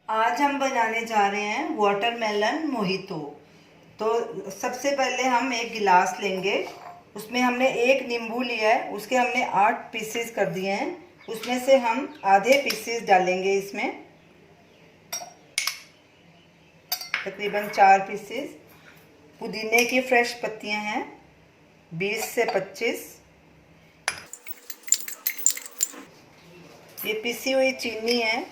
आज हम बनाने जा रहे हैं वाटरमेलन मोहितो। तो सबसे पहले हम एक गिलास लेंगे, उसमें हमने एक नींबू लिया है, उसके हमने 8 पीसेस कर दिए हैं। उसमें से हम आधे पीसेस डालेंगे इसमें, तकरीबन 4 पीसेस। पुदीने की फ्रेश पत्तियां हैं 20 से 25। ये पिसी हुई चीनी है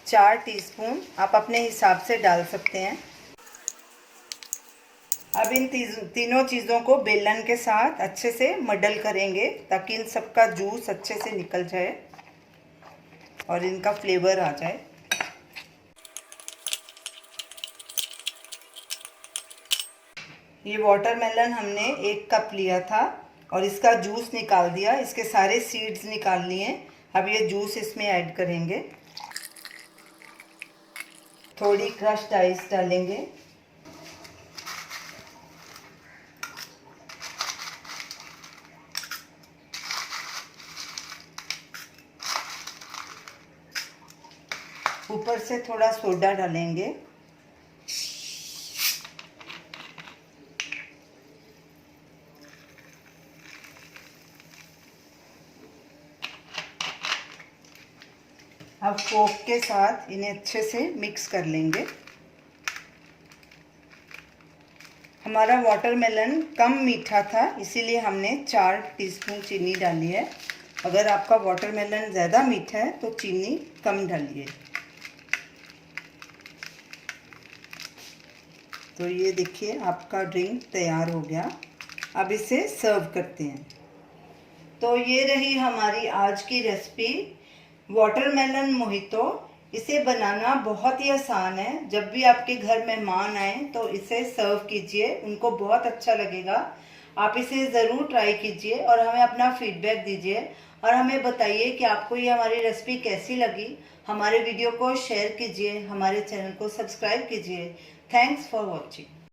4 टीस्पून, आप अपने हिसाब से डाल सकते हैं। अब इन तीनों चीज़ों को बेलन के साथ अच्छे से मडल करेंगे ताकि इन सबका जूस अच्छे से निकल जाए और इनका फ्लेवर आ जाए। ये वाटरमेलन हमने 1 कप लिया था और इसका जूस निकाल दिया, इसके सारे सीड्स निकाल लिए। अब ये जूस इसमें ऐड करेंगे, थोड़ी क्रश्ड आइस डालेंगे, ऊपर से थोड़ा सोडा डालेंगे। अब फोक के साथ इन्हें अच्छे से मिक्स कर लेंगे। हमारा वाटरमेलन कम मीठा था, इसीलिए हमने 4 टीस्पून चीनी डाली है। अगर आपका वाटरमेलन ज़्यादा मीठा है तो चीनी कम डालिए। तो ये देखिए आपका ड्रिंक तैयार हो गया। अब इसे सर्व करते हैं। तो ये रही हमारी आज की रेसिपी वाटरमेलन मोहितो। इसे बनाना बहुत ही आसान है। जब भी आपके घर मेहमान आए तो इसे सर्व कीजिए, उनको बहुत अच्छा लगेगा। आप इसे ज़रूर ट्राई कीजिए और हमें अपना फीडबैक दीजिए और हमें बताइए कि आपको ये हमारी रेसिपी कैसी लगी। हमारे वीडियो को शेयर कीजिए, हमारे चैनल को सब्सक्राइब कीजिए। Thanks for watching.